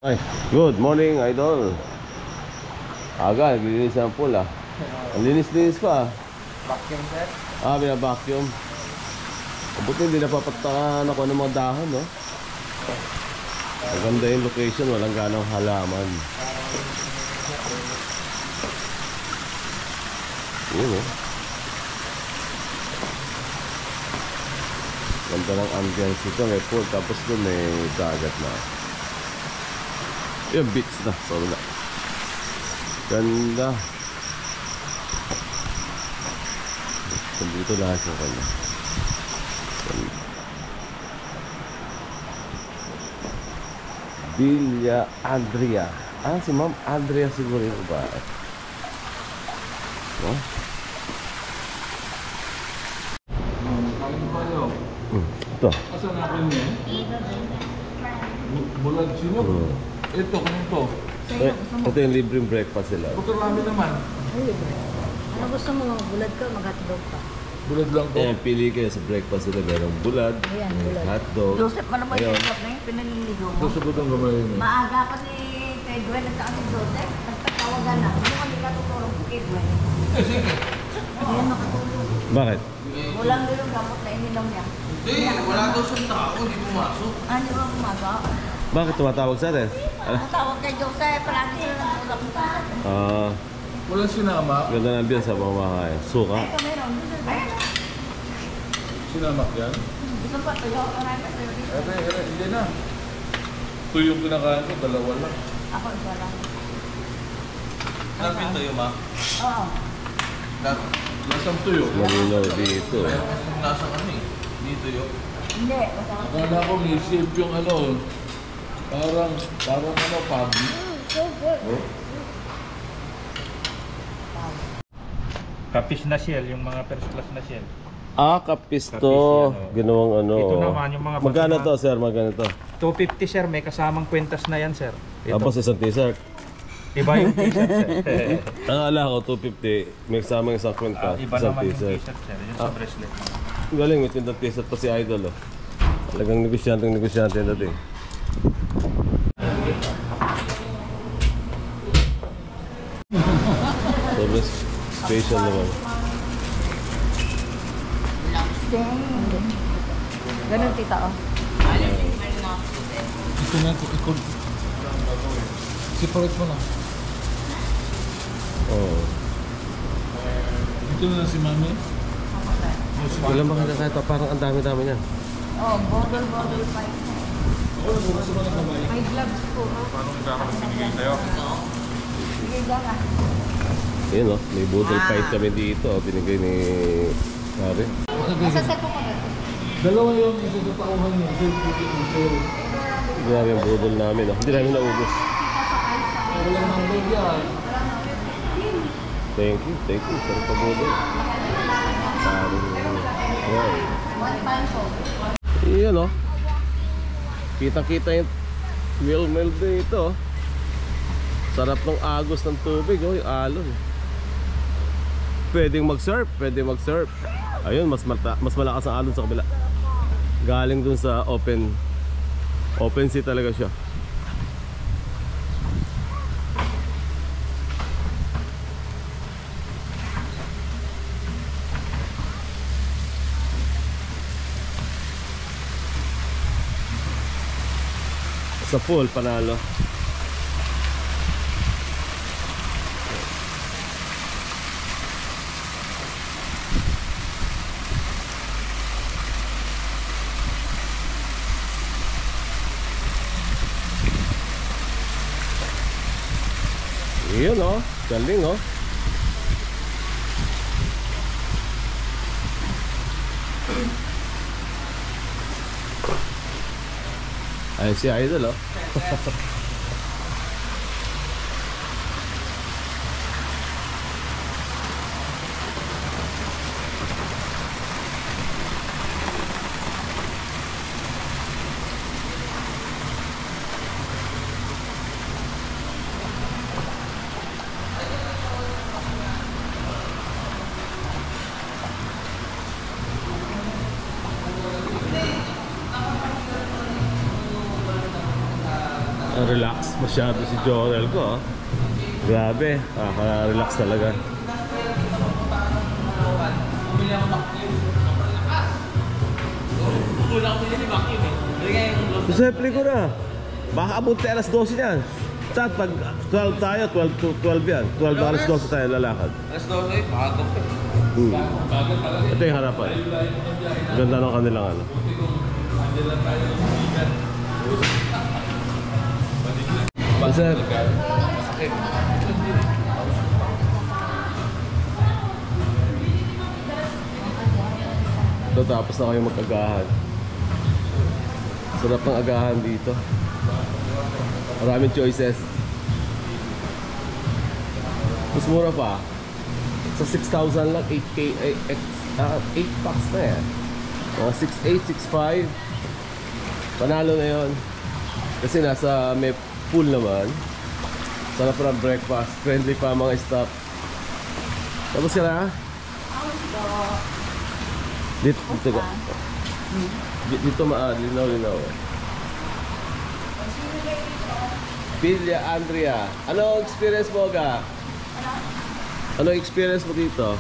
Ay, good morning, idol. Aga, naglilinis ang pool ah. Ang linis-linis pa ah. Vacuum, sir? Ah, bina-vacuum. Buti hindi napapatakan ako ng mga dahon, no? Maganda yung location, walang ganong halaman. Yun oh. Ganda ng ambience ito, may pool, tapos doon may dagat na. Yung beach na, so wala. Ganda. Dito lahat yung kanya. Villa Andrea. Ah, si Ma'am Andrea siguro yung ba? Oh? Ito. Asan natin niya? Bulag sino? Ito, kanito. Ito yung libreng breakfast sila. Bukod namin naman. Ano gusto mo? Bulad ka, mag-hotdog ka. Bulad lang ko. Ayan, pili kayo sa breakfast sila. Merong bulad, Ayan, may bulad. hotdog. Joseph, ano ba Ayun. yung na yung pinaliligo mo? Ito sa butang gamay yun. Maaga pa si kay Gwen at saka si Joseph. Nagtatawagan na. Ano kami katutulong po kay Gwen? Ayan, makatulong. Bakit? Walang yung gamot na ininom niya. Hindi, wala daw siyang tao. Hindi pumasok. Ano ba pumasok? Bakit tumatawag sa atin? Ang tawag kay Joseph, palagi sila nagtulong pa. Ah, Walang sinama. ganda ng ambience sa pamamahay. Suka. Ay, meron. Ayun. Sinamak yan. Gusto pa, tuyo. Marami pa tuyo dito. Hindi na. Ito yung kinakain ko, dalawa lang. Ako, isa lang. Lapit tayo, ma. Oo. Lasang tuyo. Malinaw dito. Nasa kami. Dito yun. Hindi. Masama. Akala ko may shape yung ano. Parang ano, pagi. Kapish na shell, yung mga first class na shell. Ah, kapis to. Kapis yan, oh. Ginawang ano. Ito naman, yung mga Magkano basura. to, sir? Magkano to? 250 sir, may kasamang kwentas na yan sir. Ito. Tapos isang t-shirt. Iba yung t-shirt sir. Ang ala ko, 250. May kasamang isang kwenta. Iba Isang naman yung t-shirt. t-shirt sir, yung sa bracelet. Galing, may tindang t-shirt pa si Idol. Oh. Talagang negosyante natin. Sobrang special naman. Ganun tita, oh. Ito na, ikon. Separate mo na. Oo. Ito na si mami. Ilan ba kaya kahit parang ang dami-dami niya? Oh, bottle fight. May gloves po. Paano magkakasinigay tayo? Sige, gana. Yun oh, may budol fight kami dito. Binigay ni Harry. Masaset po ko dito. Dalawa yung isa sa tauhan niya. Zero. Grabe yung budol namin. Oh. Hindi namin naubos. Walang number yan. Thank you. Sarap pa budol. Parang, wow. One time po. Iyan oh. Kita-kita yung wheel dito oh. Sarap ng agos ng tubig oh, yung alon. Pwedeng mag-surf. Ayun, mas malakas ang alon sa kabila. Galing dun sa open sea talaga siya. Sa pool, panalo. Iyon oh, galing oh. Ay si Idol oh. Relax masyado si Jorel ko. Grabe, relax talaga. Simple ko na. Baka abot tayo alas 12 yan. Saan pag 12 tayo, 12 yan. 12 alas 12 tayo lalakad. Alas 12, pakagap eh. Ito yung harapan. Ganda ng kanilang ano. Sir, Sakit. ito tapos na kayo mag-agahan. Sarap ng agahan dito. Maraming choices. Mas mura pa. Sa 6,000 lang, 8 packs na yan. Mga 6,800, 6,500. Panalo na yon. Kasi nasa may pool naman. Sarap ng breakfast. Friendly pa mga staff. Tapos ka na? Dito linaw. Villa Andrea. Ano experience mo ga? Ano experience mo dito?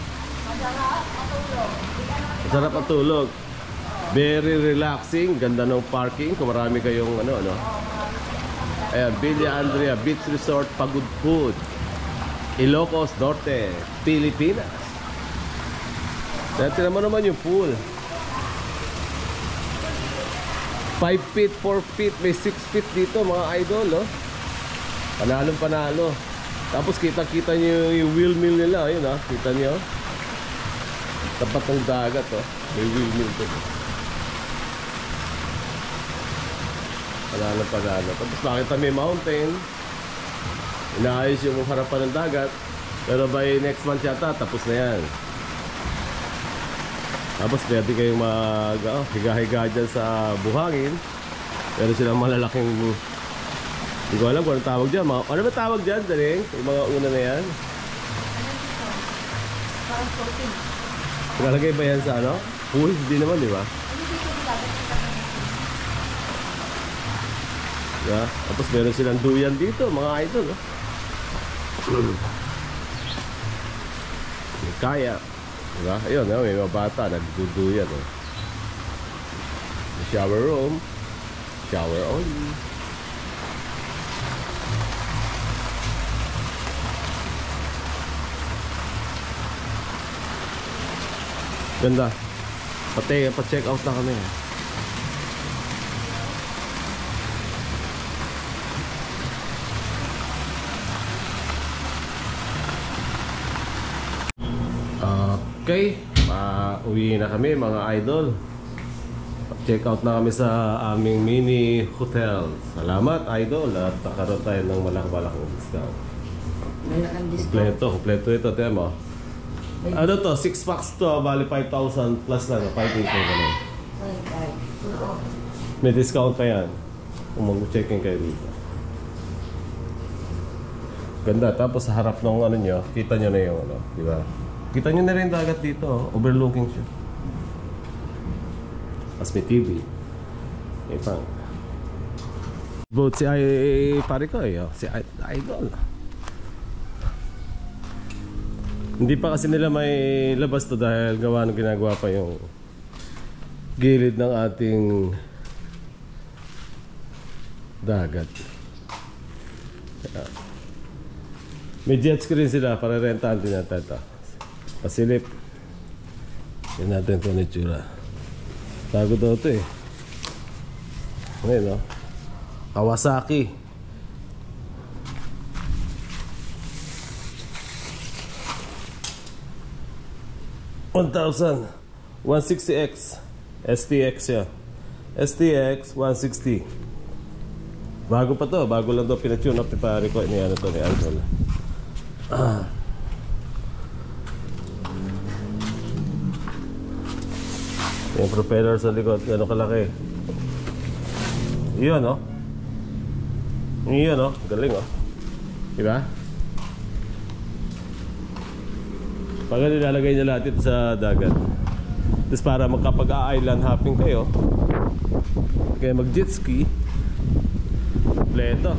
Masarap ang tulog. Very relaxing. Ganda ng parking. Kung marami kayong ano. Ayan, Villa Andrea Beach Resort Pagod Food, Ilocos Norte, Pilipinas. Dati naman yung pool. 5 feet, 4 feet, may 6 feet dito mga idol, oh. Panalong panalo. Tapos kita-kita nyo yung windmill nila, ayun ah, kita nyo. Tapat ng dagat, oh. May windmill dito. Panalo. Tapos makita may mountain. Inaayos yung harapan ng dagat. Pero by next month yata, tapos na yan. Tapos pwede kayong higa-higa dyan sa buhangin. Pero silang malalaking, hindi ko alam kung anong tawag dyan. Ano ba tawag dyan, Daring? Yung mga una na yan? Nakalagay ba yan sa ano? Pool? Hindi naman, di ba? Yeah. Tapos meron silang duyan dito, mga idol, oh. Kaya. Diba? Ayun, may mga bata nagduduyan, oh. Shower room. Shower only. Ganda. Pati, pa-check out na kami. Okay, uwi na kami mga idol. Check out na kami sa aming mini hotel. Salamat idol at nakaroon tayo ng malaking discount. Kompleto ito, tiyan mo. Ano to, 6 packs to, bali 5,000 plus lang, 5,000 ganun. May discount pa yan kung mag-check-in kayo dito. Ganda, tapos sa harap ng ano nyo, kita nyo na yung ano, di ba? Kita nyo na rin dagat dito, overlooking siya. As may TV. May pang. Boat si pare ko si Idol. Hindi pa kasi nila may labas to dahil gawa ng ginagawa pa yung gilid ng ating dagat. May jet ski rin sila para rentahan din natin ito. Pasilip. Yan natin ito na itsura. Tago daw ito eh. Ngayon, no? Kawasaki. $1,160X STX siya. STX 160. Bago pa to. Bago lang to. Pinatune up ni pare ko. Ini ano to ni Idol. Yung propeller sa likod, gano'ng kalaki. Iyon, no? Iyon, no? Galing, oh. Diba? Pag nilalagay niya lahat ito sa dagat. Tapos para magkapag-island hopping kayo, kaya mag-jet ski, Kompleto.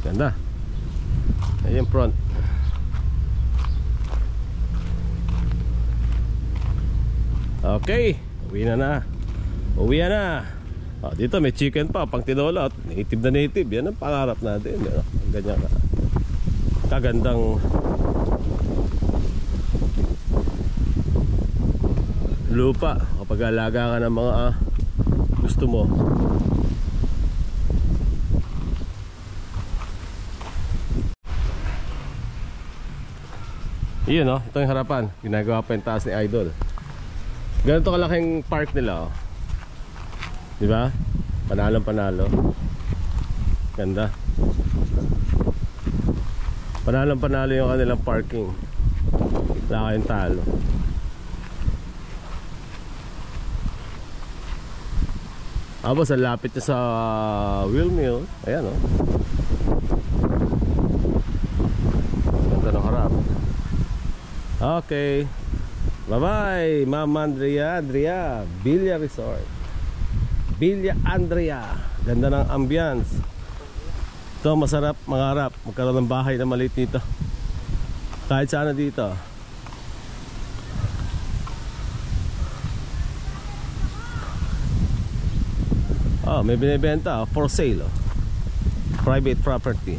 Ganda. Ayan yung front. Okay, uwi na. Uwi na. Oh, dito may chicken pa, pang tinola. Native na native, yan ang pangarap natin. Ganyan ka. Kagandang lupa kapag alaga ka ng mga gusto mo. Yun oh, ito yung harapan. Ginagawa pa yung taas ni Idol. Ganito kalaking park nila oh. Diba? Panalong panalo. Ganda. Panalong panalo yung kanilang parking. Wala kayong talo. Tapos ang lapit na sa wheel mill. Ayan oh. Ganda ng harap. Okay. Bye bye Ma'am Andrea Villa Resort, Villa Andrea. Ganda ng ambience. Ito masarap mangarap magkaroon ng bahay na maliit dito. Kahit sana dito. Oh, may binibenta for sale oh. Private property.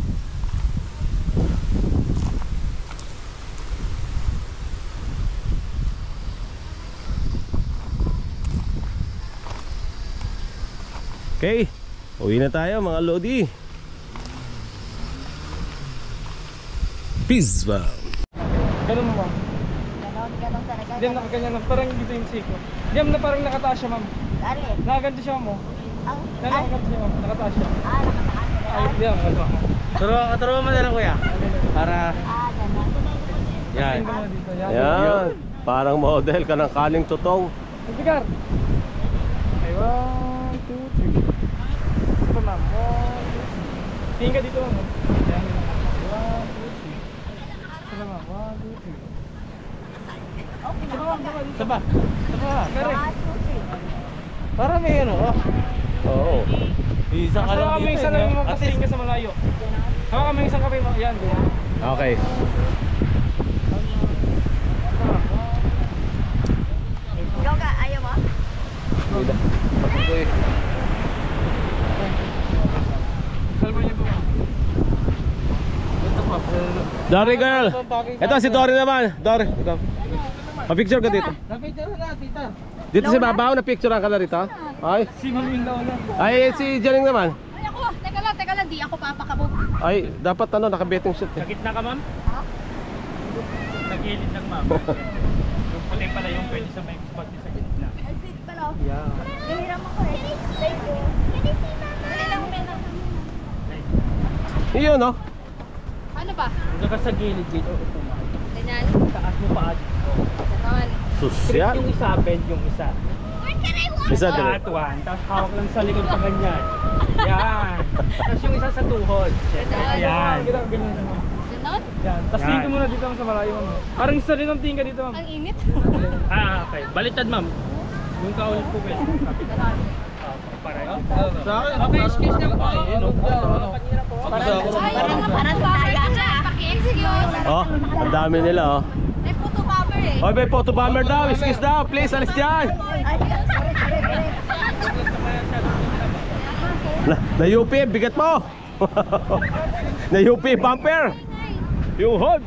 Okay, uwi na tayo mga Lodi. Peace ba? Ganun mo, ma'am. Ganon talaga. Diyan nakaganyan lang. Parang dito yung siko. Diyan na parang nakataas siya, ma'am. Ari. Nakaganto siya, ma'am. Ang Nakaganto siya, ma'am. Nakataas siya. nakataan ka Ay, diyan. Turuan mo na lang kuya. Para ganon. yan. Tingnan mo na dito. Yan. Ayan, parang model ka ng kaling tutong. Magbigar. Okay, 1, 2, 3. Ito, ma'am. 1, 2, 3. Tingin ka dito, ma'am. Yan. 1, 2, 3. Ito, ma'am. 1, 2, 3. Ito, ma'am. Saba. Correct. Para may ano. Oo. Isa ka Hawa lang kami dito. isa lang yung At kasing ka sa malayo. Hawa kami isang kape mo. Yan, ganyan. Okay. Yoga, ayaw mo? Salvo niyo po. Dory girl. Ito si Dory naman. Dory, ikaw. Pa-picture ka dito. Napicture na tita. Dito si Babaw, na-picturean ka na rito. Ay, Si Ma'am yung nauna. ay si Jaring naman. Ay ako, teka lang, di ako papakabog. Ay, dapat ano, naka-betting shot eh. Sa gitna ka, ma'am? Sa gilid lang, ma'am. Yung puti pala yung pwede sa may spot sa gitna. Ay, sweet pala. Yeah. Nahiram ako eh. Dali lang mo na. Iyon no? Ano ba? Doon ka sa gilid dito. Ganyan. Taas mo pa. Ganon. Social. Yung isa, bend yung isa. Isa din. Flat one. Tapos hawak lang sa likod pa ganyan. Yan. Tapos yung isa sa tuhod. Yan. Kita ka ganyan naman. Ganon? Yan. Tapos Yan. tingin ka muna dito sa malayo, ma'am. Parang isa rin ang tingin ka dito, ma'am. Ang init. Okay. Baliktad ma'am. Yung kaulit po pwede. Ganon. Pareho. Sa akin, Okay, excuse lang po. Parang kaya ka. Paki-excuse. Oh, ang dami nila oh. May photo cover eh. Oy, may photo bomber daw. Excuse daw. Please, alis dyan. Na UP, bigat mo. Na UP bumper. Yung hod.